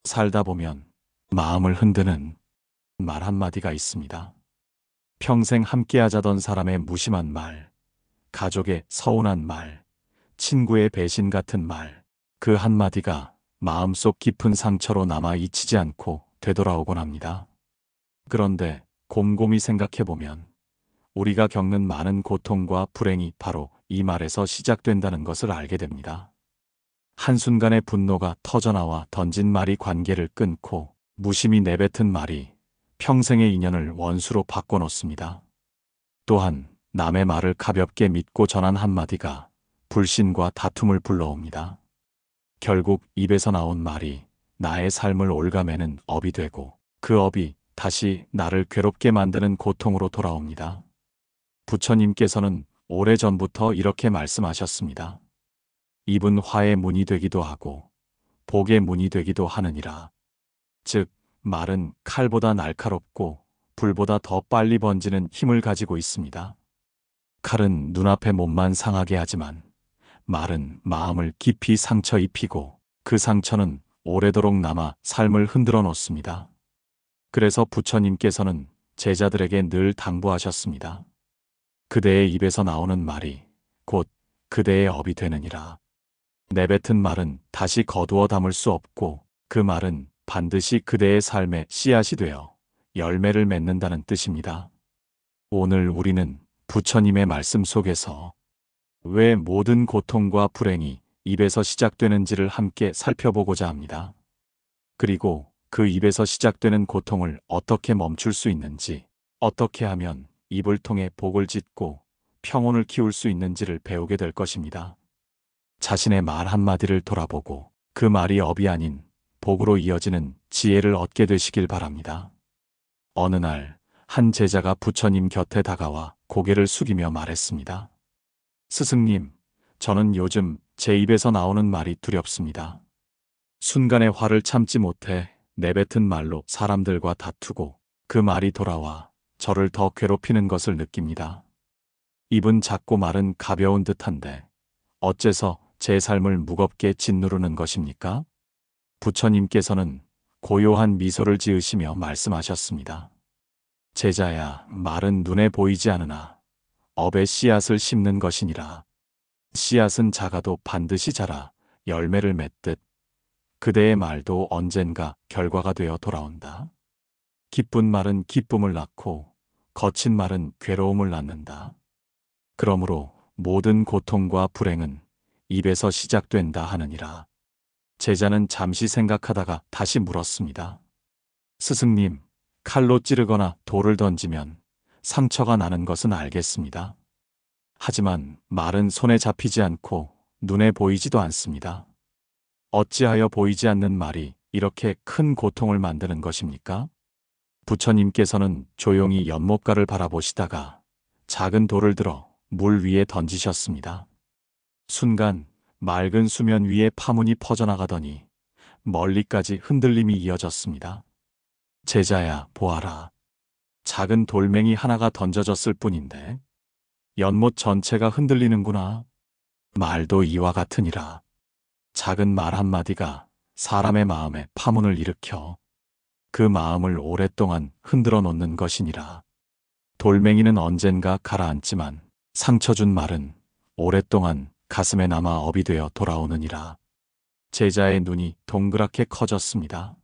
살다 보면 마음을 흔드는 말 한마디가 있습니다. 평생 함께하자던 사람의 무심한 말, 가족의 서운한 말, 친구의 배신 같은 말, 그 한마디가 마음속 깊은 상처로 남아 잊히지 않고 되돌아오곤 합니다. 그런데 곰곰이 생각해보면 우리가 겪는 많은 고통과 불행이 바로 이 말에서 시작된다는 것을 알게 됩니다. 한순간의 분노가 터져나와 던진 말이 관계를 끊고 무심히 내뱉은 말이 평생의 인연을 원수로 바꿔놓습니다. 또한 남의 말을 가볍게 믿고 전한 한마디가 불신과 다툼을 불러옵니다. 결국 입에서 나온 말이 나의 삶을 옭아매는 업이 되고 그 업이 다시 나를 괴롭게 만드는 고통으로 돌아옵니다. 부처님께서는 오래전부터 이렇게 말씀하셨습니다. 입은 화의 문이 되기도 하고 복의 문이 되기도 하느니라. 즉, 말은 칼보다 날카롭고 불보다 더 빨리 번지는 힘을 가지고 있습니다. 칼은 눈앞의 몸만 상하게 하지만 말은 마음을 깊이 상처 입히고 그 상처는 오래도록 남아 삶을 흔들어 놓습니다. 그래서 부처님께서는 제자들에게 늘 당부하셨습니다. 그대의 입에서 나오는 말이 곧 그대의 업이 되느니라. 내뱉은 말은 다시 거두어 담을 수 없고 그 말은 반드시 그대의 삶의 씨앗이 되어 열매를 맺는다는 뜻입니다. 오늘 우리는 부처님의 말씀 속에서 왜 모든 고통과 불행이 입에서 시작되는지를 함께 살펴보고자 합니다. 그리고 그 입에서 시작되는 고통을 어떻게 멈출 수 있는지, 어떻게 하면 입을 통해 복을 짓고 평온을 키울 수 있는지를 배우게 될 것입니다. 자신의 말 한마디를 돌아보고 그 말이 업이 아닌 복으로 이어지는 지혜를 얻게 되시길 바랍니다. 어느 날 한 제자가 부처님 곁에 다가와 고개를 숙이며 말했습니다. 스승님, 저는 요즘 제 입에서 나오는 말이 두렵습니다. 순간의 화를 참지 못해 내뱉은 말로 사람들과 다투고 그 말이 돌아와 저를 더 괴롭히는 것을 느낍니다. 입은 작고 말은 가벼운 듯한데 어째서 제 삶을 무겁게 짓누르는 것입니까? 부처님께서는 고요한 미소를 지으시며 말씀하셨습니다. 제자야, 말은 눈에 보이지 않으나 업의 씨앗을 심는 것이니라. 씨앗은 작아도 반드시 자라 열매를 맺듯 그대의 말도 언젠가 결과가 되어 돌아온다. 기쁜 말은 기쁨을 낳고 거친 말은 괴로움을 낳는다. 그러므로 모든 고통과 불행은 입에서 시작된다 하느니라. 제자는 잠시 생각하다가 다시 물었습니다. 스승님, 칼로 찌르거나 돌을 던지면 상처가 나는 것은 알겠습니다. 하지만 말은 손에 잡히지 않고 눈에 보이지도 않습니다. 어찌하여 보이지 않는 말이 이렇게 큰 고통을 만드는 것입니까? 부처님께서는 조용히 연못가를 바라보시다가 작은 돌을 들어 물 위에 던지셨습니다. 순간 맑은 수면 위에 파문이 퍼져나가더니 멀리까지 흔들림이 이어졌습니다. 제자야, 보아라. 작은 돌멩이 하나가 던져졌을 뿐인데 연못 전체가 흔들리는구나. 말도 이와 같으니라. 작은 말 한마디가 사람의 마음에 파문을 일으켜 그 마음을 오랫동안 흔들어 놓는 것이니라. 돌멩이는 언젠가 가라앉지만 상처 준 말은 오랫동안 가슴에 남아 업이 되어 돌아오느니라. 제자의 눈이 동그랗게 커졌습니다.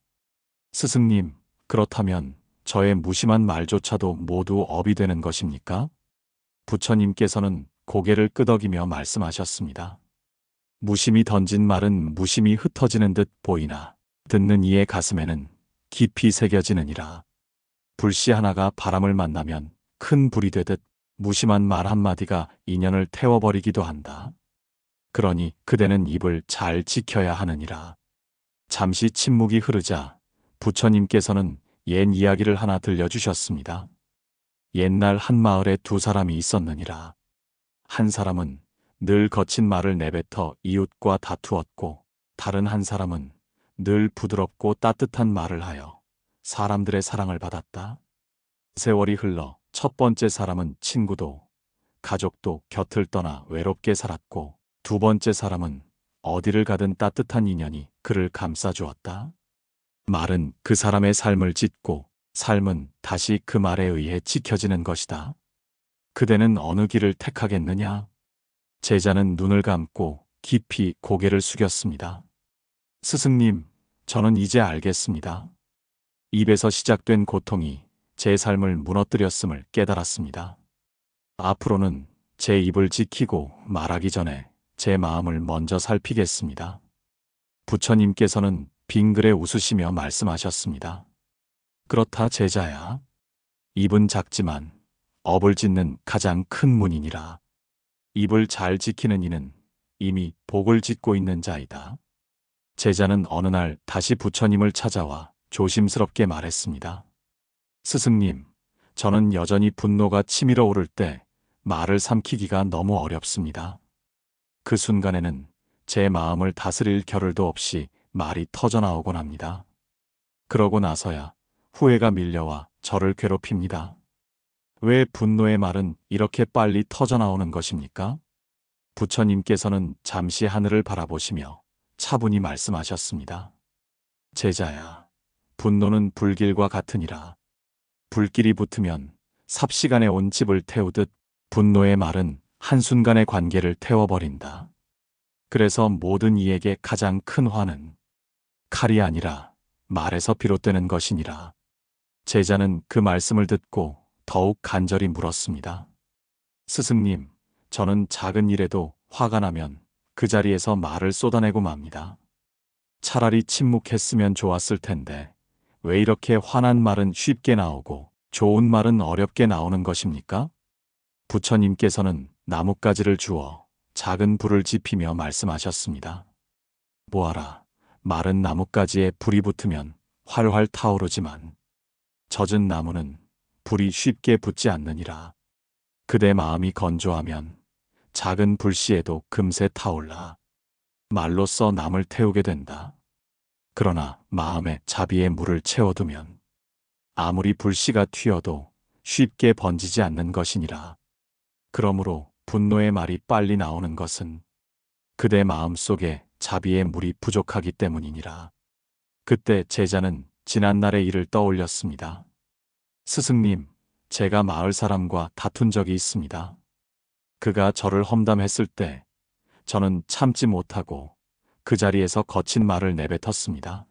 스승님, 그렇다면 저의 무심한 말조차도 모두 업이 되는 것입니까? 부처님께서는 고개를 끄덕이며 말씀하셨습니다. 무심히 던진 말은 무심히 흩어지는 듯 보이나 듣는 이의 가슴에는 깊이 새겨지느니라. 불씨 하나가 바람을 만나면 큰 불이 되듯 무심한 말 한마디가 인연을 태워버리기도 한다. 그러니 그대는 입을 잘 지켜야 하느니라. 잠시 침묵이 흐르자 부처님께서는 옛 이야기를 하나 들려주셨습니다. 옛날 한 마을에 두 사람이 있었느니라. 한 사람은 늘 거친 말을 내뱉어 이웃과 다투었고 다른 한 사람은 늘 부드럽고 따뜻한 말을 하여 사람들의 사랑을 받았다. 세월이 흘러 첫 번째 사람은 친구도 가족도 곁을 떠나 외롭게 살았고 두 번째 사람은 어디를 가든 따뜻한 인연이 그를 감싸주었다. 말은 그 사람의 삶을 짓고 삶은 다시 그 말에 의해 지켜지는 것이다. 그대는 어느 길을 택하겠느냐? 제자는 눈을 감고 깊이 고개를 숙였습니다. 스승님, 저는 이제 알겠습니다. 입에서 시작된 고통이 제 삶을 무너뜨렸음을 깨달았습니다. 앞으로는 제 입을 지키고 말하기 전에 제 마음을 먼저 살피겠습니다. 부처님께서는 빙그레 웃으시며 말씀하셨습니다. 그렇다 제자야. 입은 작지만 업을 짓는 가장 큰 문이니라. 입을 잘 지키는 이는 이미 복을 짓고 있는 자이다. 제자는 어느 날 다시 부처님을 찾아와 조심스럽게 말했습니다. 스승님, 저는 여전히 분노가 치밀어 오를 때 말을 삼키기가 너무 어렵습니다. 그 순간에는 제 마음을 다스릴 겨를도 없이 말이 터져나오곤 합니다. 그러고 나서야 후회가 밀려와 저를 괴롭힙니다. 왜 분노의 말은 이렇게 빨리 터져나오는 것입니까? 부처님께서는 잠시 하늘을 바라보시며 차분히 말씀하셨습니다. 제자야, 분노는 불길과 같으니라. 불길이 붙으면 삽시간에 온 집을 태우듯 분노의 말은 한순간의 관계를 태워버린다. 그래서 모든 이에게 가장 큰 화는 칼이 아니라 말에서 비롯되는 것이니라. 제자는 그 말씀을 듣고 더욱 간절히 물었습니다. 스승님, 저는 작은 일에도 화가 나면 그 자리에서 말을 쏟아내고 맙니다. 차라리 침묵했으면 좋았을 텐데 왜 이렇게 화난 말은 쉽게 나오고 좋은 말은 어렵게 나오는 것입니까? 부처님께서는 나뭇가지를 주어 작은 불을 지피며 말씀하셨습니다. 보아라, 마른 나뭇가지에 불이 붙으면 활활 타오르지만 젖은 나무는 불이 쉽게 붙지 않느니라. 그대 마음이 건조하면 작은 불씨에도 금세 타올라 말로써 남을 태우게 된다. 그러나 마음에 자비의 물을 채워두면 아무리 불씨가 튀어도 쉽게 번지지 않는 것이니라. 그러므로 분노의 말이 빨리 나오는 것은 그대 마음 속에 자비의 물이 부족하기 때문이니라. 그때 제자는 지난날의 일을 떠올렸습니다. 스승님, 제가 마을 사람과 다툰 적이 있습니다. 그가 저를 험담했을 때 저는 참지 못하고 그 자리에서 거친 말을 내뱉었습니다.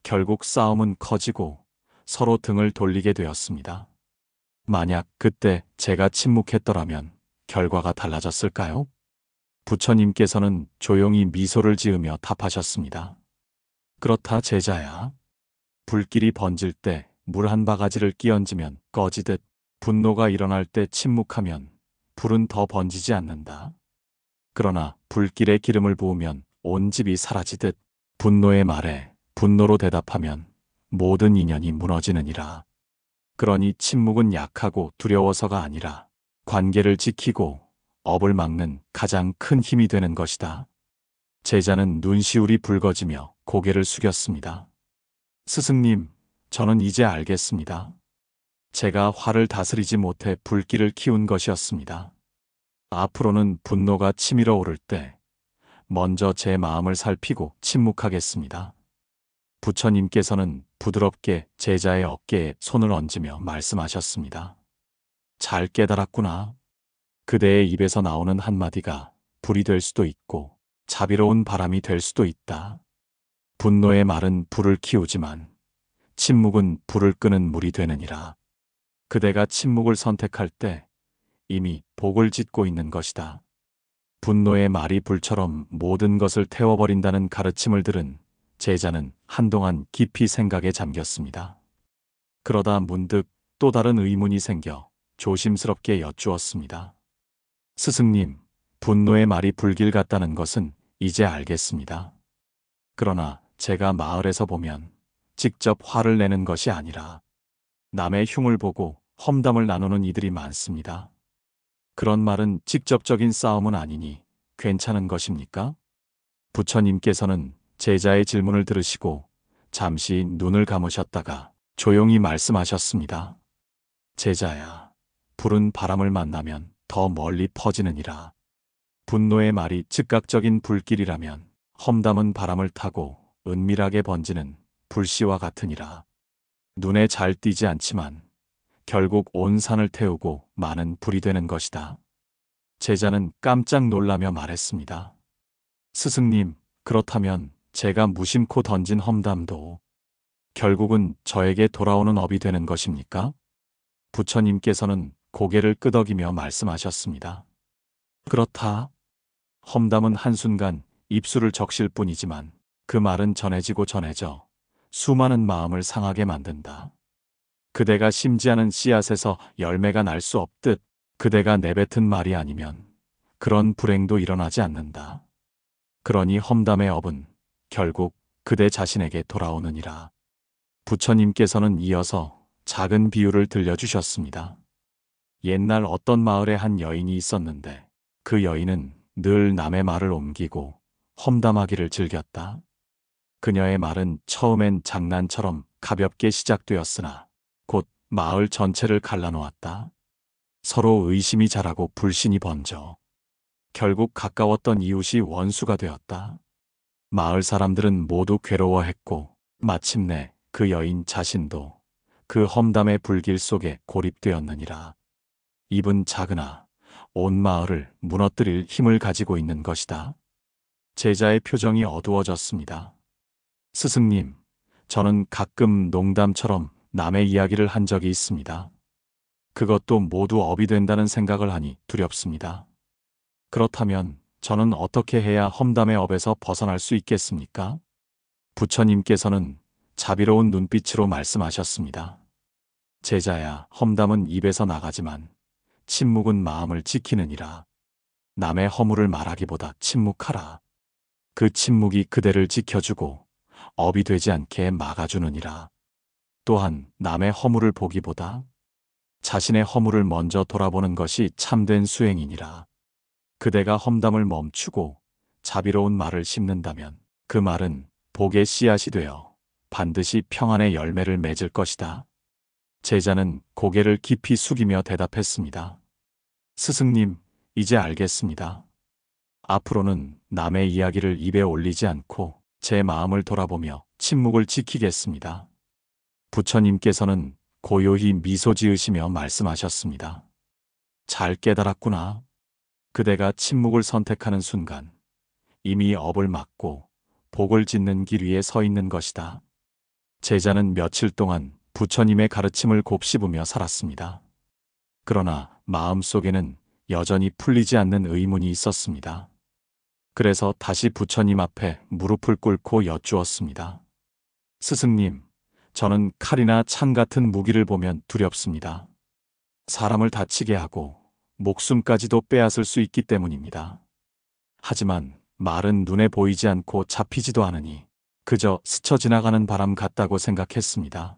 결국 싸움은 커지고 서로 등을 돌리게 되었습니다. 만약 그때 제가 침묵했더라면 결과가 달라졌을까요? 부처님께서는 조용히 미소를 지으며 답하셨습니다. 그렇다 제자야. 불길이 번질 때 물 한 바가지를 끼얹으면 꺼지듯 분노가 일어날 때 침묵하면 불은 더 번지지 않는다. 그러나 불길에 기름을 부으면 온 집이 사라지듯 분노의 말에 분노로 대답하면 모든 인연이 무너지느니라. 그러니 침묵은 약하고 두려워서가 아니라 관계를 지키고 업을 막는 가장 큰 힘이 되는 것이다. 제자는 눈시울이 붉어지며 고개를 숙였습니다. 스승님, 저는 이제 알겠습니다. 제가 화를 다스리지 못해 불길을 키운 것이었습니다. 앞으로는 분노가 치밀어 오를 때 먼저 제 마음을 살피고 침묵하겠습니다. 부처님께서는 부드럽게 제자의 어깨에 손을 얹으며 말씀하셨습니다. 잘 깨달았구나. 그대의 입에서 나오는 한마디가 불이 될 수도 있고 자비로운 바람이 될 수도 있다. 분노의 말은 불을 키우지만 침묵은 불을 끄는 물이 되느니라. 그대가 침묵을 선택할 때 이미 복을 짓고 있는 것이다. 분노의 말이 불처럼 모든 것을 태워버린다는 가르침을 들은 제자는 한동안 깊이 생각에 잠겼습니다. 그러다 문득 또 다른 의문이 생겨 조심스럽게 여쭈었습니다. 스승님, 분노의 말이 불길 같다는 것은 이제 알겠습니다. 그러나 제가 마을에서 보면 직접 화를 내는 것이 아니라 남의 흉을 보고 험담을 나누는 이들이 많습니다. 그런 말은 직접적인 싸움은 아니니 괜찮은 것입니까? 부처님께서는 제자의 질문을 들으시고 잠시 눈을 감으셨다가 조용히 말씀하셨습니다. 제자야, 불은 바람을 만나면 더 멀리 퍼지느니라. 분노의 말이 즉각적인 불길이라면 험담은 바람을 타고 은밀하게 번지는 불씨와 같으니라. 눈에 잘 띄지 않지만 결국 온 산을 태우고 많은 불이 되는 것이다. 제자는 깜짝 놀라며 말했습니다. 스승님, 그렇다면 제가 무심코 던진 험담도 결국은 저에게 돌아오는 업이 되는 것입니까? 부처님께서는 고개를 끄덕이며 말씀하셨습니다. 그렇다. 험담은 한순간 입술을 적실 뿐이지만 그 말은 전해지고 전해져 수많은 마음을 상하게 만든다. 그대가 심지하는 씨앗에서 열매가 날 수 없듯 그대가 내뱉은 말이 아니면 그런 불행도 일어나지 않는다. 그러니 험담의 업은 결국 그대 자신에게 돌아오느니라. 부처님께서는 이어서 작은 비유를 들려주셨습니다. 옛날 어떤 마을에 한 여인이 있었는데 그 여인은 늘 남의 말을 옮기고 험담하기를 즐겼다. 그녀의 말은 처음엔 장난처럼 가볍게 시작되었으나 곧 마을 전체를 갈라놓았다. 서로 의심이 자라고 불신이 번져 결국 가까웠던 이웃이 원수가 되었다. 마을 사람들은 모두 괴로워했고 마침내 그 여인 자신도 그 험담의 불길 속에 고립되었느니라. 입은 작으나 온 마을을 무너뜨릴 힘을 가지고 있는 것이다. 제자의 표정이 어두워졌습니다. 스승님, 저는 가끔 농담처럼 남의 이야기를 한 적이 있습니다. 그것도 모두 업이 된다는 생각을 하니 두렵습니다. 그렇다면 저는 어떻게 해야 험담의 업에서 벗어날 수 있겠습니까? 부처님께서는 자비로운 눈빛으로 말씀하셨습니다. 제자야, 험담은 입에서 나가지만 침묵은 마음을 지키느니라. 남의 허물을 말하기보다 침묵하라. 그 침묵이 그대를 지켜주고 업이 되지 않게 막아주느니라. 또한 남의 허물을 보기보다 자신의 허물을 먼저 돌아보는 것이 참된 수행이니라. 그대가 험담을 멈추고 자비로운 말을 심는다면 그 말은 복의 씨앗이 되어 반드시 평안의 열매를 맺을 것이다. 제자는 고개를 깊이 숙이며 대답했습니다. 스승님, 이제 알겠습니다. 앞으로는 남의 이야기를 입에 올리지 않고 제 마음을 돌아보며 침묵을 지키겠습니다. 부처님께서는 고요히 미소 지으시며 말씀하셨습니다. 잘 깨달았구나. 그대가 침묵을 선택하는 순간 이미 업을 막고 복을 짓는 길 위에 서 있는 것이다. 제자는 며칠 동안 부처님의 가르침을 곱씹으며 살았습니다. 그러나 마음속에는 여전히 풀리지 않는 의문이 있었습니다. 그래서 다시 부처님 앞에 무릎을 꿇고 여쭈었습니다. 스승님, 저는 칼이나 창 같은 무기를 보면 두렵습니다. 사람을 다치게 하고 목숨까지도 빼앗을 수 있기 때문입니다. 하지만 말은 눈에 보이지 않고 잡히지도 않으니 그저 스쳐 지나가는 바람 같다고 생각했습니다.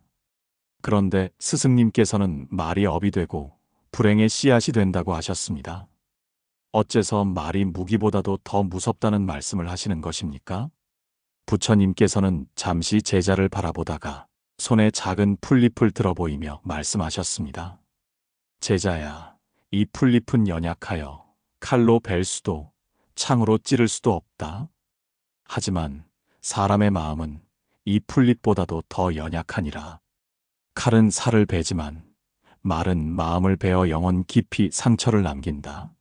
그런데 스승님께서는 말이 업이 되고 불행의 씨앗이 된다고 하셨습니다. 어째서 말이 무기보다도 더 무섭다는 말씀을 하시는 것입니까? 부처님께서는 잠시 제자를 바라보다가 손에 작은 풀잎을 들어 보이며 말씀하셨습니다. 제자야, 이 풀잎은 연약하여 칼로 벨 수도 창으로 찌를 수도 없다. 하지만 사람의 마음은 이 풀잎보다도 더 연약하니라. 칼은 살을 베지만 말은 마음을 베어 영혼 깊이 상처를 남긴다.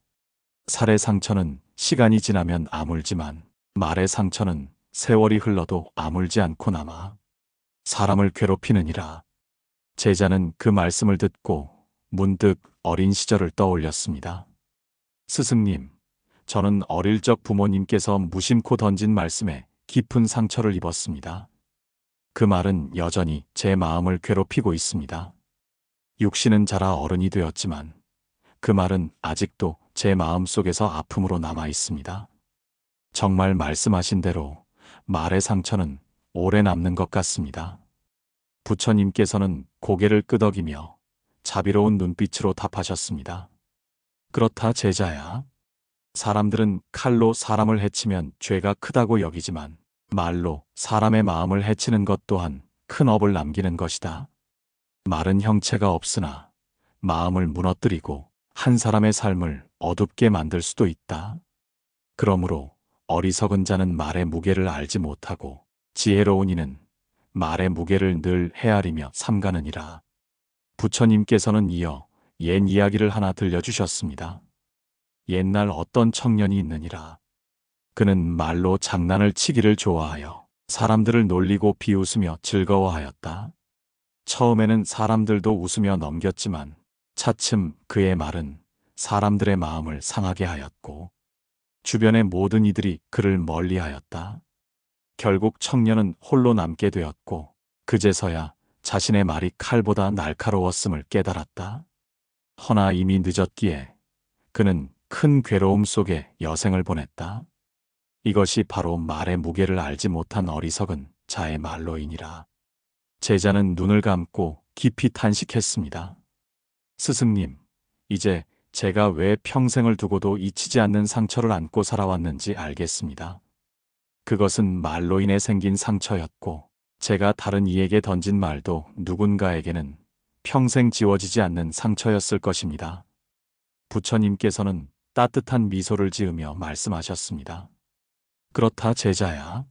살의 상처는 시간이 지나면 아물지만 말의 상처는 세월이 흘러도 아물지 않고 남아 사람을 괴롭히느니라. 제자는 그 말씀을 듣고 문득 어린 시절을 떠올렸습니다. 스승님, 저는 어릴 적 부모님께서 무심코 던진 말씀에 깊은 상처를 입었습니다. 그 말은 여전히 제 마음을 괴롭히고 있습니다. 육신은 자라 어른이 되었지만 그 말은 아직도 제 마음 속에서 아픔으로 남아 있습니다. 정말 말씀하신 대로 말의 상처는 오래 남는 것 같습니다. 부처님께서는 고개를 끄덕이며 자비로운 눈빛으로 답하셨습니다. 그렇다 제자야. 사람들은 칼로 사람을 해치면 죄가 크다고 여기지만 말로 사람의 마음을 해치는 것 또한 큰 업을 남기는 것이다. 말은 형체가 없으나 마음을 무너뜨리고 한 사람의 삶을 어둡게 만들 수도 있다. 그러므로 어리석은 자는 말의 무게를 알지 못하고 지혜로운 이는 말의 무게를 늘 헤아리며 삼가느니라. 부처님께서는 이어 옛 이야기를 하나 들려주셨습니다. 옛날 어떤 청년이 있느니라. 그는 말로 장난을 치기를 좋아하여 사람들을 놀리고 비웃으며 즐거워하였다. 처음에는 사람들도 웃으며 넘겼지만 차츰 그의 말은 사람들의 마음을 상하게 하였고 주변의 모든 이들이 그를 멀리하였다. 결국 청년은 홀로 남게 되었고 그제서야 자신의 말이 칼보다 날카로웠음을 깨달았다. 허나 이미 늦었기에 그는 큰 괴로움 속에 여생을 보냈다. 이것이 바로 말의 무게를 알지 못한 어리석은 자의 말로이니라. 제자는 눈을 감고 깊이 탄식했습니다. 스승님, 이제 제가 왜 평생을 두고도 잊히지 않는 상처를 안고 살아왔는지 알겠습니다. 그것은 말로 인해 생긴 상처였고 제가 다른 이에게 던진 말도 누군가에게는 평생 지워지지 않는 상처였을 것입니다. 부처님께서는 따뜻한 미소를 지으며 말씀하셨습니다. 그렇다 제자야.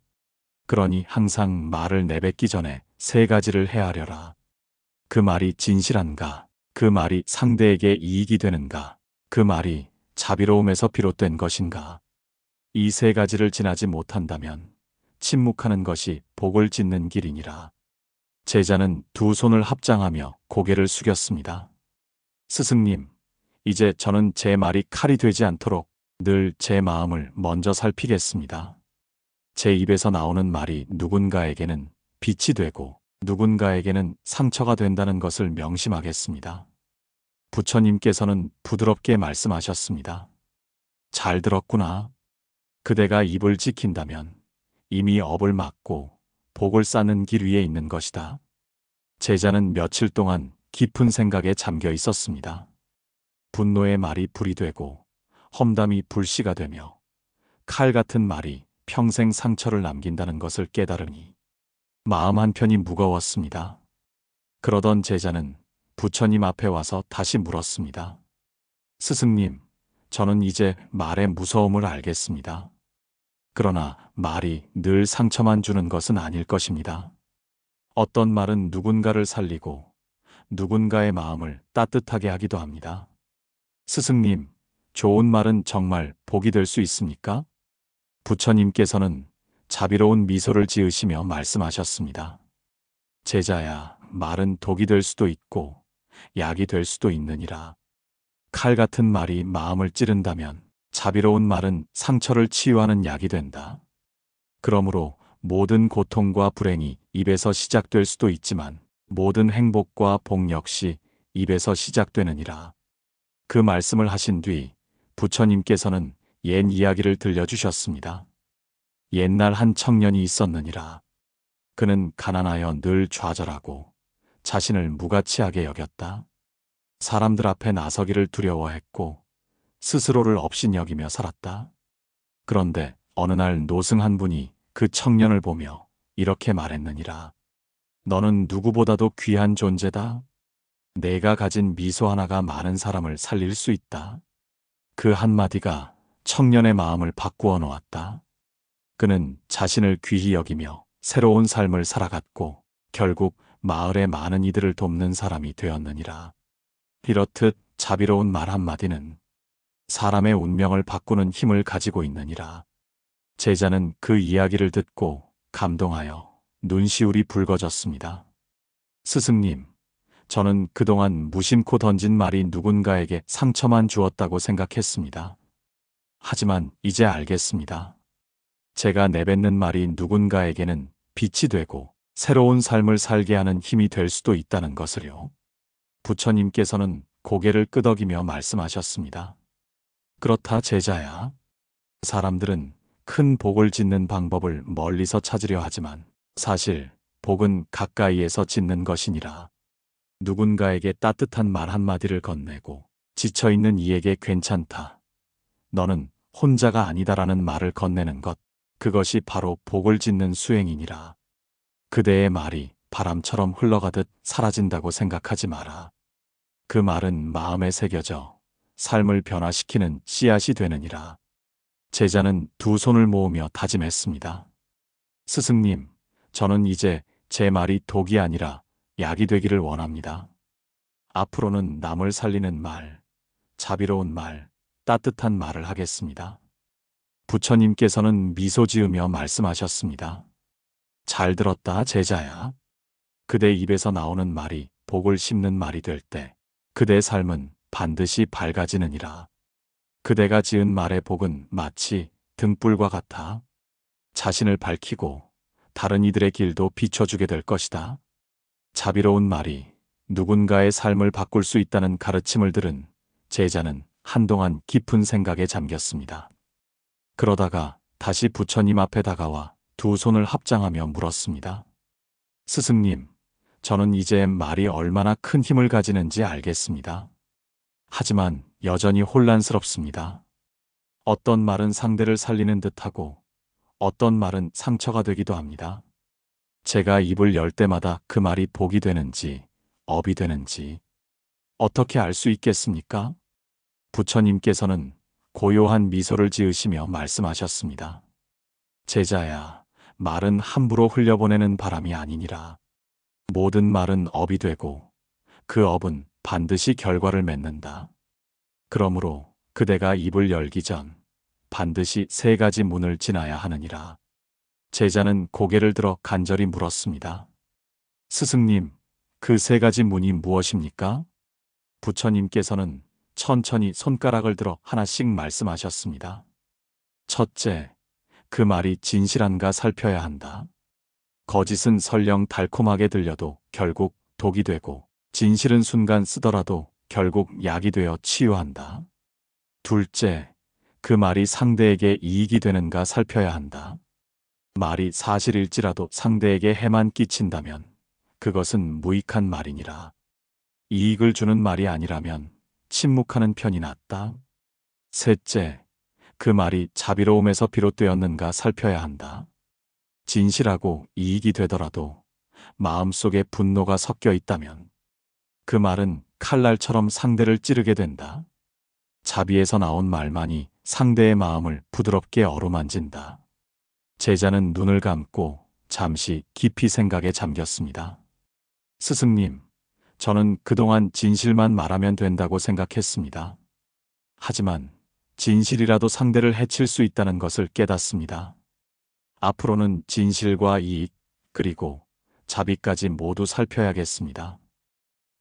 그러니 항상 말을 내뱉기 전에 세 가지를 헤아려라. 그 말이 진실한가? 그 말이 상대에게 이익이 되는가? 그 말이 자비로움에서 비롯된 것인가? 이 세 가지를 지나지 못한다면 침묵하는 것이 복을 짓는 길이니라. 제자는 두 손을 합장하며 고개를 숙였습니다. 스승님, 이제 저는 제 말이 칼이 되지 않도록 늘 제 마음을 먼저 살피겠습니다. 제 입에서 나오는 말이 누군가에게는 빛이 되고 누군가에게는 상처가 된다는 것을 명심하겠습니다. 부처님께서는 부드럽게 말씀하셨습니다. 잘 들었구나. 그대가 입을 지킨다면 이미 업을 막고 복을 쌓는 길 위에 있는 것이다. 제자는 며칠 동안 깊은 생각에 잠겨 있었습니다. 분노의 말이 불이 되고 험담이 불씨가 되며 칼 같은 말이 평생 상처를 남긴다는 것을 깨달으니 마음 한편이 무거웠습니다. 그러던 제자는 부처님 앞에 와서 다시 물었습니다. 스승님, 저는 이제 말의 무서움을 알겠습니다. 그러나 말이 늘 상처만 주는 것은 아닐 것입니다. 어떤 말은 누군가를 살리고 누군가의 마음을 따뜻하게 하기도 합니다. 스승님, 좋은 말은 정말 복이 될 수 있습니까? 부처님께서는 자비로운 미소를 지으시며 말씀하셨습니다. 제자야, 말은 독이 될 수도 있고 약이 될 수도 있느니라. 칼 같은 말이 마음을 찌른다면 자비로운 말은 상처를 치유하는 약이 된다. 그러므로 모든 고통과 불행이 입에서 시작될 수도 있지만 모든 행복과 복 역시 입에서 시작되느니라. 그 말씀을 하신 뒤 부처님께서는 옛 이야기를 들려주셨습니다. 옛날 한 청년이 있었느니라. 그는 가난하여 늘 좌절하고 자신을 무가치하게 여겼다. 사람들 앞에 나서기를 두려워했고 스스로를 업신여기며 살았다. 그런데 어느 날 노승 한 분이 그 청년을 보며 이렇게 말했느니라. 너는 누구보다도 귀한 존재다. 내가 가진 미소 하나가 많은 사람을 살릴 수 있다. 그 한마디가 청년의 마음을 바꾸어 놓았다. 그는 자신을 귀히 여기며 새로운 삶을 살아갔고 결국 마을의 많은 이들을 돕는 사람이 되었느니라. 이렇듯 자비로운 말 한마디는 사람의 운명을 바꾸는 힘을 가지고 있느니라. 제자는 그 이야기를 듣고 감동하여 눈시울이 붉어졌습니다. 스승님, 저는 그동안 무심코 던진 말이 누군가에게 상처만 주었다고 생각했습니다. 하지만 이제 알겠습니다. 제가 내뱉는 말이 누군가에게는 빛이 되고 새로운 삶을 살게 하는 힘이 될 수도 있다는 것을요. 부처님께서는 고개를 끄덕이며 말씀하셨습니다. 그렇다 제자야. 사람들은 큰 복을 짓는 방법을 멀리서 찾으려 하지만 사실 복은 가까이에서 짓는 것이니라. 누군가에게 따뜻한 말 한마디를 건네고 지쳐있는 이에게 괜찮다. 너는 혼자가 아니다라는 말을 건네는 것, 그것이 바로 복을 짓는 수행이니라. 그대의 말이 바람처럼 흘러가듯 사라진다고 생각하지 마라. 그 말은 마음에 새겨져 삶을 변화시키는 씨앗이 되느니라. 제자는 두 손을 모으며 다짐했습니다. 스승님, 저는 이제 제 말이 독이 아니라 약이 되기를 원합니다. 앞으로는 남을 살리는 말, 자비로운 말, 따뜻한 말을 하겠습니다. 부처님께서는 미소 지으며 말씀하셨습니다. 잘 들었다, 제자야. 그대 입에서 나오는 말이 복을 심는 말이 될 때 그대 삶은 반드시 밝아지느니라. 그대가 지은 말의 복은 마치 등불과 같아 자신을 밝히고 다른 이들의 길도 비춰주게 될 것이다. 자비로운 말이 누군가의 삶을 바꿀 수 있다는 가르침을 들은 제자는 한동안 깊은 생각에 잠겼습니다. 그러다가 다시 부처님 앞에 다가와 두 손을 합장하며 물었습니다. 스승님, 저는 이제 말이 얼마나 큰 힘을 가지는지 알겠습니다. 하지만 여전히 혼란스럽습니다. 어떤 말은 상대를 살리는 듯하고 어떤 말은 상처가 되기도 합니다. 제가 입을 열 때마다 그 말이 복이 되는지 업이 되는지 어떻게 알 수 있겠습니까? 부처님께서는 고요한 미소를 지으시며 말씀하셨습니다. 제자야, 말은 함부로 흘려보내는 바람이 아니니라. 모든 말은 업이 되고 그 업은 반드시 결과를 맺는다. 그러므로 그대가 입을 열기 전 반드시 세 가지 문을 지나야 하느니라. 제자는 고개를 들어 간절히 물었습니다. 스승님, 그 세 가지 문이 무엇입니까? 부처님께서는 천천히 손가락을 들어 하나씩 말씀하셨습니다. 첫째, 그 말이 진실한가 살펴야 한다. 거짓은 설령 달콤하게 들려도 결국 독이 되고 진실은 순간 쓰더라도 결국 약이 되어 치유한다. 둘째, 그 말이 상대에게 이익이 되는가 살펴야 한다. 말이 사실일지라도 상대에게 해만 끼친다면 그것은 무익한 말이니라. 이익을 주는 말이 아니라면 침묵하는 편이 낫다. 셋째, 그 말이 자비로움에서 비롯되었는가 살펴야 한다. 진실하고 이익이 되더라도 마음속에 분노가 섞여 있다면 그 말은 칼날처럼 상대를 찌르게 된다. 자비에서 나온 말만이 상대의 마음을 부드럽게 어루만진다. 제자는 눈을 감고 잠시 깊이 생각에 잠겼습니다. 스승님, 저는 그동안 진실만 말하면 된다고 생각했습니다. 하지만 진실이라도 상대를 해칠 수 있다는 것을 깨닫습니다. 앞으로는 진실과 이익, 그리고 자비까지 모두 살펴야겠습니다.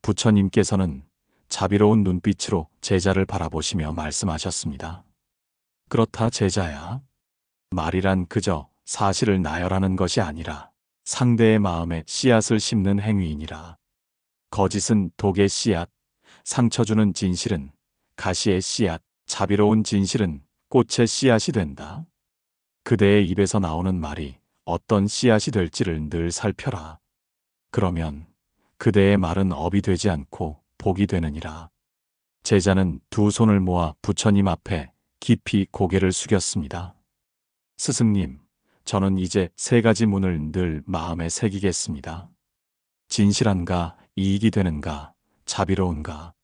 부처님께서는 자비로운 눈빛으로 제자를 바라보시며 말씀하셨습니다. 그렇다, 제자야. 말이란 그저 사실을 나열하는 것이 아니라 상대의 마음에 씨앗을 심는 행위이니라. 거짓은 독의 씨앗, 상처 주는 진실은 가시의 씨앗, 자비로운 진실은 꽃의 씨앗이 된다. 그대의 입에서 나오는 말이 어떤 씨앗이 될지를 늘 살펴라. 그러면 그대의 말은 업이 되지 않고 복이 되느니라. 제자는 두 손을 모아 부처님 앞에 깊이 고개를 숙였습니다. 스승님, 저는 이제 세 가지 문을 늘 마음에 새기겠습니다. 진실한가, 이익이 되는가, 자비로운가.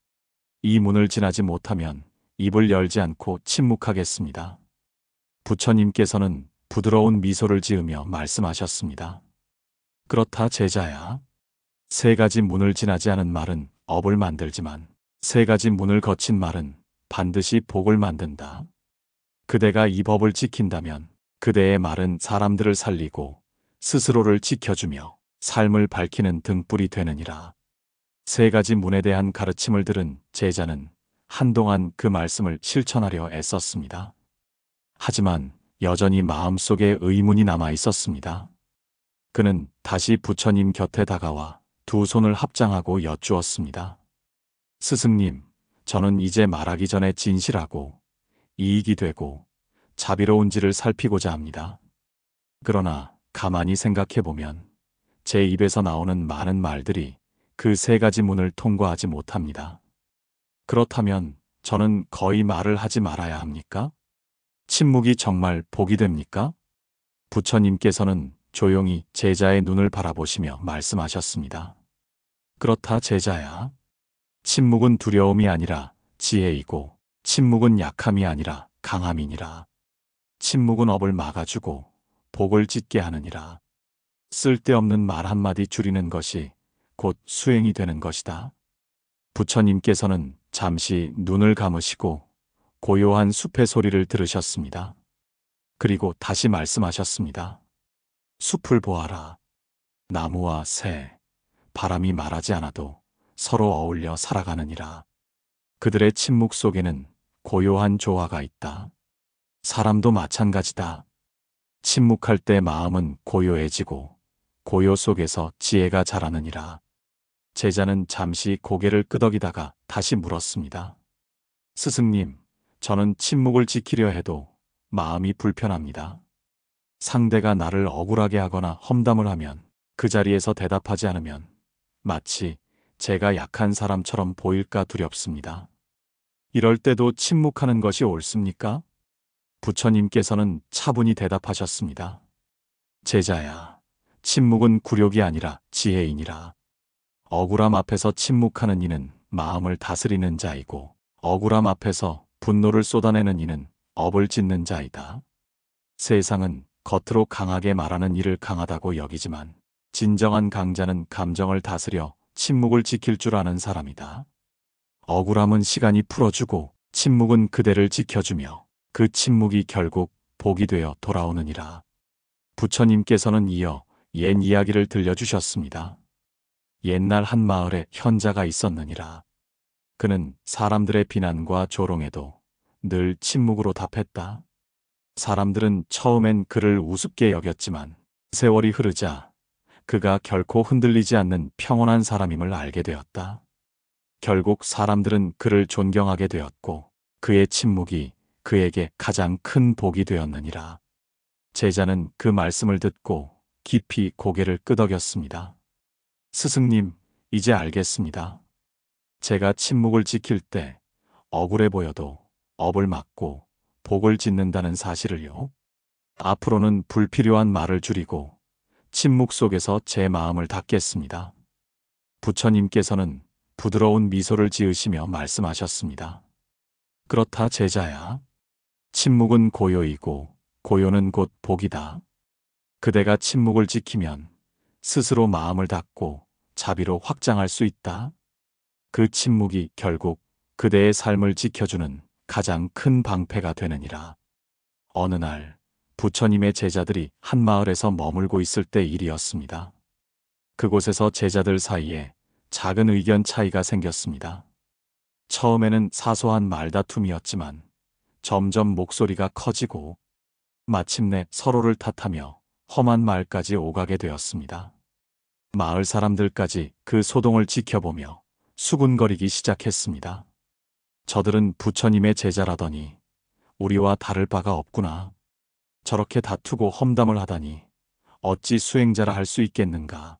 이 문을 지나지 못하면 입을 열지 않고 침묵하겠습니다. 부처님께서는 부드러운 미소를 지으며 말씀하셨습니다. 그렇다, 제자야. 세 가지 문을 지나지 않은 말은 업을 만들지만 세 가지 문을 거친 말은 반드시 복을 만든다. 그대가 이 법을 지킨다면 그대의 말은 사람들을 살리고 스스로를 지켜주며 삶을 밝히는 등불이 되느니라. 세 가지 문에 대한 가르침을 들은 제자는 한동안 그 말씀을 실천하려 애썼습니다. 하지만 여전히 마음속에 의문이 남아 있었습니다. 그는 다시 부처님 곁에 다가와 두 손을 합장하고 여쭈었습니다. 스승님, 저는 이제 말하기 전에 진실하고 이익이 되고 자비로운지를 살피고자 합니다. 그러나 가만히 생각해보면 제 입에서 나오는 많은 말들이 그 세 가지 문을 통과하지 못합니다. 그렇다면 저는 거의 말을 하지 말아야 합니까? 침묵이 정말 복이 됩니까? 부처님께서는 조용히 제자의 눈을 바라보시며 말씀하셨습니다. 그렇다, 제자야. 침묵은 두려움이 아니라 지혜이고 침묵은 약함이 아니라 강함이니라. 침묵은 업을 막아주고 복을 짓게 하느니라. 쓸데없는 말 한마디 줄이는 것이 곧 수행이 되는 것이다. 부처님께서는 잠시 눈을 감으시고 고요한 숲의 소리를 들으셨습니다. 그리고 다시 말씀하셨습니다. 숲을 보아라. 나무와 새, 바람이 말하지 않아도 서로 어울려 살아가느니라. 그들의 침묵 속에는 고요한 조화가 있다. 사람도 마찬가지다. 침묵할 때 마음은 고요해지고 고요 속에서 지혜가 자라느니라. 제자는 잠시 고개를 끄덕이다가 다시 물었습니다. 스승님, 저는 침묵을 지키려 해도 마음이 불편합니다. 상대가 나를 억울하게 하거나 험담을 하면 그 자리에서 대답하지 않으면 마치 제가 약한 사람처럼 보일까 두렵습니다. 이럴 때도 침묵하는 것이 옳습니까? 부처님께서는 차분히 대답하셨습니다. 제자야, 침묵은 굴욕이 아니라 지혜이니라. 억울함 앞에서 침묵하는 이는 마음을 다스리는 자이고 억울함 앞에서 분노를 쏟아내는 이는 업을 짓는 자이다. 세상은 겉으로 강하게 말하는 이를 강하다고 여기지만 진정한 강자는 감정을 다스려 침묵을 지킬 줄 아는 사람이다. 억울함은 시간이 풀어주고 침묵은 그대를 지켜주며 그 침묵이 결국 복이 되어 돌아오느니라. 부처님께서는 이어 옛 이야기를 들려주셨습니다. 옛날 한 마을에 현자가 있었느니라. 그는 사람들의 비난과 조롱에도 늘 침묵으로 답했다. 사람들은 처음엔 그를 우습게 여겼지만 세월이 흐르자 그가 결코 흔들리지 않는 평온한 사람임을 알게 되었다. 결국 사람들은 그를 존경하게 되었고 그의 침묵이 그에게 가장 큰 복이 되었느니라. 제자는 그 말씀을 듣고 깊이 고개를 끄덕였습니다. 스승님, 이제 알겠습니다. 제가 침묵을 지킬 때 억울해 보여도 업을 막고 복을 짓는다는 사실을요. 앞으로는 불필요한 말을 줄이고 침묵 속에서 제 마음을 닫겠습니다. 부처님께서는 부드러운 미소를 지으시며 말씀하셨습니다. 그렇다 제자야. 침묵은 고요이고 고요는 곧 복이다. 그대가 침묵을 지키면 스스로 마음을 닫고 자비로 확장할 수 있다. 그 침묵이 결국 그대의 삶을 지켜주는 가장 큰 방패가 되느니라. 어느 날 부처님의 제자들이 한 마을에서 머물고 있을 때 일이었습니다. 그곳에서 제자들 사이에 작은 의견 차이가 생겼습니다. 처음에는 사소한 말다툼이었지만 점점 목소리가 커지고 마침내 서로를 탓하며 험한 말까지 오가게 되었습니다. 마을 사람들까지 그 소동을 지켜보며 수군거리기 시작했습니다. 저들은 부처님의 제자라더니 우리와 다를 바가 없구나. 저렇게 다투고 험담을 하다니 어찌 수행자라 할 수 있겠는가.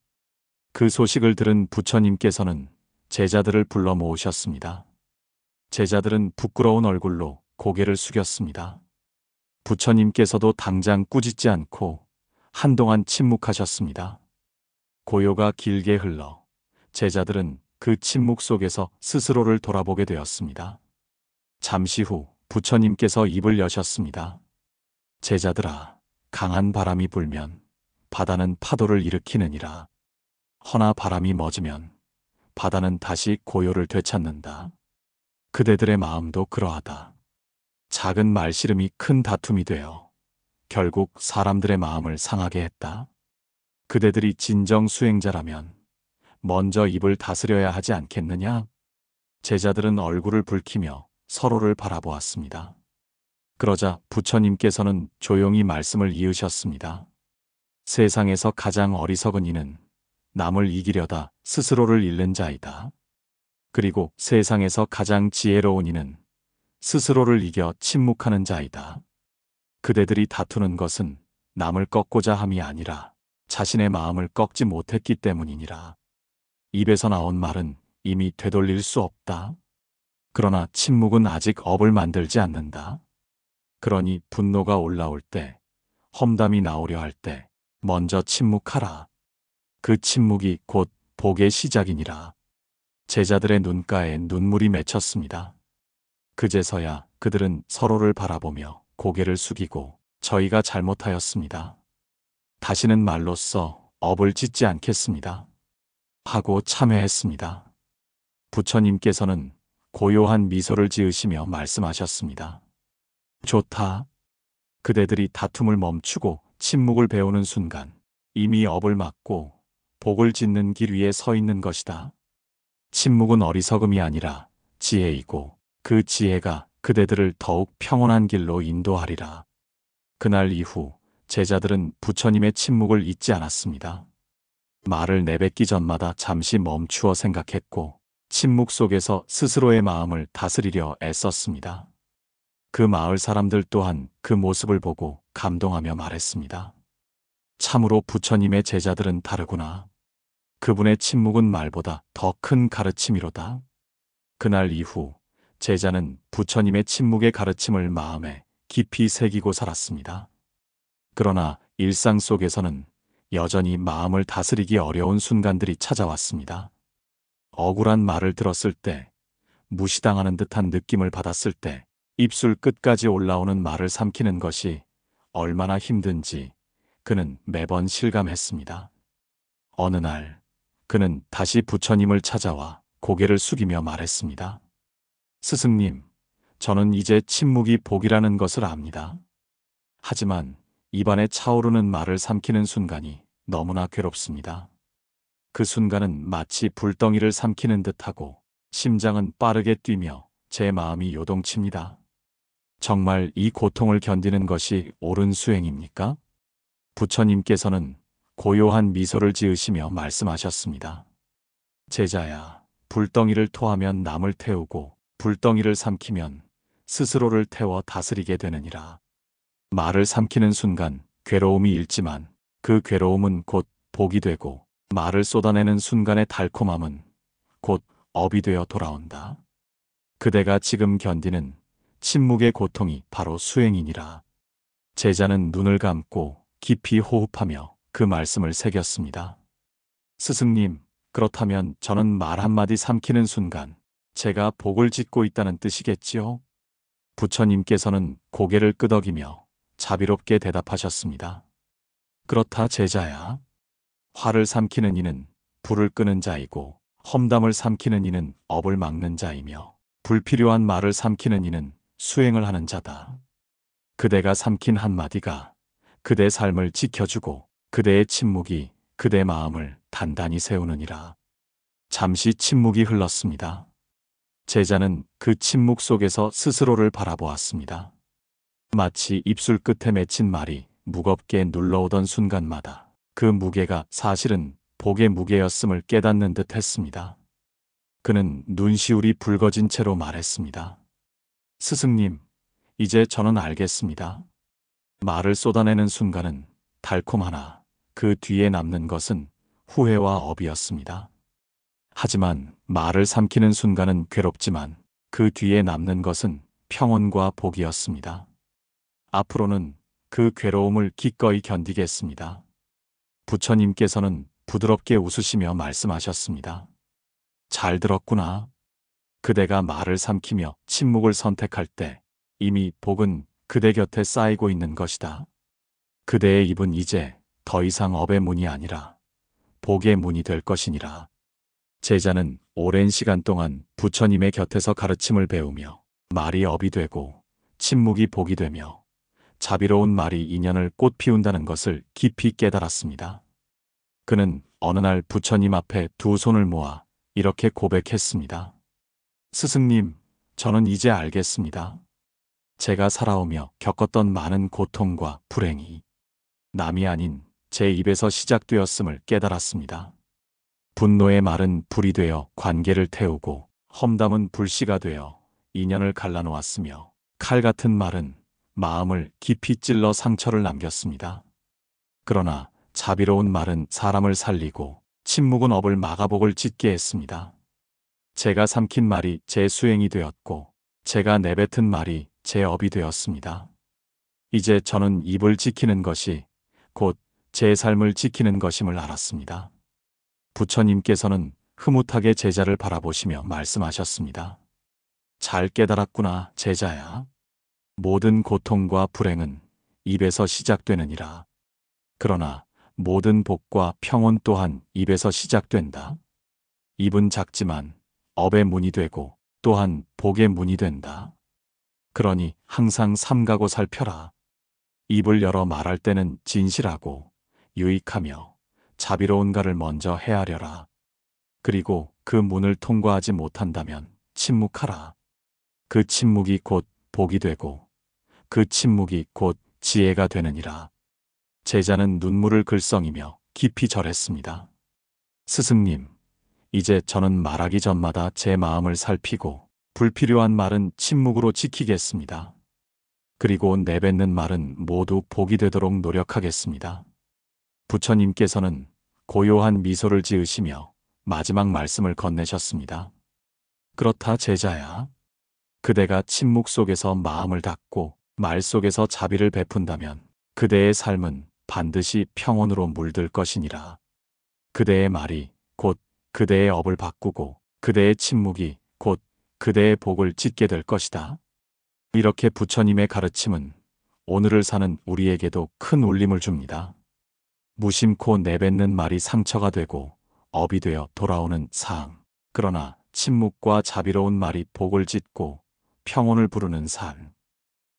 그 소식을 들은 부처님께서는 제자들을 불러 모으셨습니다. 제자들은 부끄러운 얼굴로 고개를 숙였습니다. 부처님께서도 당장 꾸짖지 않고 한동안 침묵하셨습니다. 고요가 길게 흘러 제자들은 그 침묵 속에서 스스로를 돌아보게 되었습니다. 잠시 후 부처님께서 입을 여셨습니다. 제자들아, 강한 바람이 불면 바다는 파도를 일으키느니라. 허나 바람이 멎으면 바다는 다시 고요를 되찾는다. 그대들의 마음도 그러하다. 작은 말씨름이 큰 다툼이 되어 결국 사람들의 마음을 상하게 했다. 그대들이 진정 수행자라면 먼저 입을 다스려야 하지 않겠느냐? 제자들은 얼굴을 붉히며 서로를 바라보았습니다. 그러자 부처님께서는 조용히 말씀을 이으셨습니다. 세상에서 가장 어리석은 이는 남을 이기려다 스스로를 잃는 자이다. 그리고 세상에서 가장 지혜로운 이는 스스로를 이겨 침묵하는 자이다. 그대들이 다투는 것은 남을 꺾고자 함이 아니라 자신의 마음을 꺾지 못했기 때문이니라. 입에서 나온 말은 이미 되돌릴 수 없다. 그러나 침묵은 아직 업을 만들지 않는다. 그러니 분노가 올라올 때, 험담이 나오려 할 때 먼저 침묵하라. 그 침묵이 곧 복의 시작이니라. 제자들의 눈가에 눈물이 맺혔습니다. 그제서야 그들은 서로를 바라보며 고개를 숙이고 저희가 잘못하였습니다. 다시는 말로써 업을 짓지 않겠습니다. 하고 참회했습니다. 부처님께서는 고요한 미소를 지으시며 말씀하셨습니다. 좋다. 그대들이 다툼을 멈추고 침묵을 배우는 순간 이미 업을 막고 복을 짓는 길 위에 서 있는 것이다. 침묵은 어리석음이 아니라 지혜이고 그 지혜가 그대들을 더욱 평온한 길로 인도하리라. 그날 이후 제자들은 부처님의 침묵을 잊지 않았습니다. 말을 내뱉기 전마다 잠시 멈추어 생각했고 침묵 속에서 스스로의 마음을 다스리려 애썼습니다. 그 마을 사람들 또한 그 모습을 보고 감동하며 말했습니다. 참으로 부처님의 제자들은 다르구나. 그분의 침묵은 말보다 더 큰 가르침이로다. 그날 이후 제자는 부처님의 침묵의 가르침을 마음에 깊이 새기고 살았습니다. 그러나 일상 속에서는 여전히 마음을 다스리기 어려운 순간들이 찾아왔습니다. 억울한 말을 들었을 때, 무시당하는 듯한 느낌을 받았을 때, 입술 끝까지 올라오는 말을 삼키는 것이 얼마나 힘든지 그는 매번 실감했습니다. 어느 날 그는 다시 부처님을 찾아와 고개를 숙이며 말했습니다. 스승님, 저는 이제 침묵이 복이라는 것을 압니다. 하지만 입안에 차오르는 말을 삼키는 순간이 너무나 괴롭습니다. 그 순간은 마치 불덩이를 삼키는 듯하고 심장은 빠르게 뛰며 제 마음이 요동칩니다. 정말 이 고통을 견디는 것이 옳은 수행입니까? 부처님께서는 고요한 미소를 지으시며 말씀하셨습니다. 제자야, 불덩이를 토하면 남을 태우고 불덩이를 삼키면 스스로를 태워 다스리게 되느니라. 말을 삼키는 순간 괴로움이 일지만 그 괴로움은 곧 복이 되고 말을 쏟아내는 순간의 달콤함은 곧 업이 되어 돌아온다. 그대가 지금 견디는 침묵의 고통이 바로 수행이니라. 제자는 눈을 감고 깊이 호흡하며 그 말씀을 새겼습니다. 스승님, 그렇다면 저는 말 한마디 삼키는 순간 제가 복을 짓고 있다는 뜻이겠지요? 부처님께서는 고개를 끄덕이며 자비롭게 대답하셨습니다. 그렇다 제자야. 화를 삼키는 이는 불을 끄는 자이고 험담을 삼키는 이는 업을 막는 자이며 불필요한 말을 삼키는 이는 수행을 하는 자다. 그대가 삼킨 한마디가 그대 삶을 지켜주고 그대의 침묵이 그대 마음을 단단히 세우느니라. 잠시 침묵이 흘렀습니다. 제자는 그 침묵 속에서 스스로를 바라보았습니다. 마치 입술 끝에 맺힌 말이 무겁게 눌러오던 순간마다 그 무게가 사실은 복의 무게였음을 깨닫는 듯 했습니다. 그는 눈시울이 붉어진 채로 말했습니다. 스승님, 이제 저는 알겠습니다. 말을 쏟아내는 순간은 달콤하나 그 뒤에 남는 것은 후회와 업이었습니다. 하지만 말을 삼키는 순간은 괴롭지만 그 뒤에 남는 것은 평온과 복이었습니다. 앞으로는 그 괴로움을 기꺼이 견디겠습니다. 부처님께서는 부드럽게 웃으시며 말씀하셨습니다. 잘 들었구나. 그대가 말을 삼키며 침묵을 선택할 때 이미 복은 그대 곁에 쌓이고 있는 것이다. 그대의 입은 이제 더 이상 업의 문이 아니라 복의 문이 될 것이니라. 제자는 오랜 시간 동안 부처님의 곁에서 가르침을 배우며 말이 업이 되고 침묵이 복이 되며 자비로운 말이 인연을 꽃 피운다는 것을 깊이 깨달았습니다. 그는 어느 날 부처님 앞에 두 손을 모아 이렇게 고백했습니다. 스승님, 저는 이제 알겠습니다. 제가 살아오며 겪었던 많은 고통과 불행이 남이 아닌 제 입에서 시작되었음을 깨달았습니다. 분노의 말은 불이 되어 관계를 태우고 험담은 불씨가 되어 인연을 갈라놓았으며 칼 같은 말은 마음을 깊이 찔러 상처를 남겼습니다. 그러나 자비로운 말은 사람을 살리고 침묵은 업을 막아 복을 짓게 했습니다. 제가 삼킨 말이 제 수행이 되었고 제가 내뱉은 말이 제 업이 되었습니다. 이제 저는 입을 지키는 것이 곧 제 삶을 지키는 것임을 알았습니다. 부처님께서는 흐뭇하게 제자를 바라보시며 말씀하셨습니다. 잘 깨달았구나, 제자야. 모든 고통과 불행은 입에서 시작되느니라. 그러나 모든 복과 평온 또한 입에서 시작된다. 입은 작지만 업의 문이 되고 또한 복의 문이 된다. 그러니 항상 삼가고 살펴라. 입을 열어 말할 때는 진실하고 유익하며 자비로운가를 먼저 헤아려라. 그리고 그 문을 통과하지 못한다면 침묵하라. 그 침묵이 곧 복이 되고 그 침묵이 곧 지혜가 되느니라. 제자는 눈물을 글썽이며 깊이 절했습니다. 스승님, 이제 저는 말하기 전마다 제 마음을 살피고 불필요한 말은 침묵으로 지키겠습니다. 그리고 내뱉는 말은 모두 복이 되도록 노력하겠습니다. 부처님께서는 고요한 미소를 지으시며 마지막 말씀을 건네셨습니다. 그렇다 제자야. 그대가 침묵 속에서 마음을 닫고 말 속에서 자비를 베푼다면 그대의 삶은 반드시 평온으로 물들 것이니라. 그대의 말이 곧 그대의 업을 바꾸고 그대의 침묵이 곧 그대의 복을 짓게 될 것이다. 이렇게 부처님의 가르침은 오늘을 사는 우리에게도 큰 울림을 줍니다. 무심코 내뱉는 말이 상처가 되고 업이 되어 돌아오는 사항. 그러나 침묵과 자비로운 말이 복을 짓고 평온을 부르는 삶.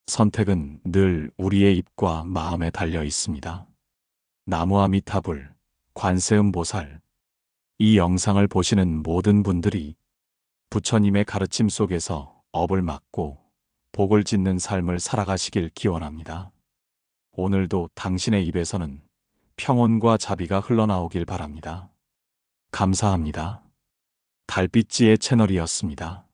선택은 늘 우리의 입과 마음에 달려 있습니다. 나무아미타불, 관세음보살. 이 영상을 보시는 모든 분들이 부처님의 가르침 속에서 업을 막고 복을 짓는 삶을 살아가시길 기원합니다. 오늘도 당신의 입에서는 평온과 자비가 흘러나오길 바랍니다. 감사합니다. 달빛지의 채널이었습니다.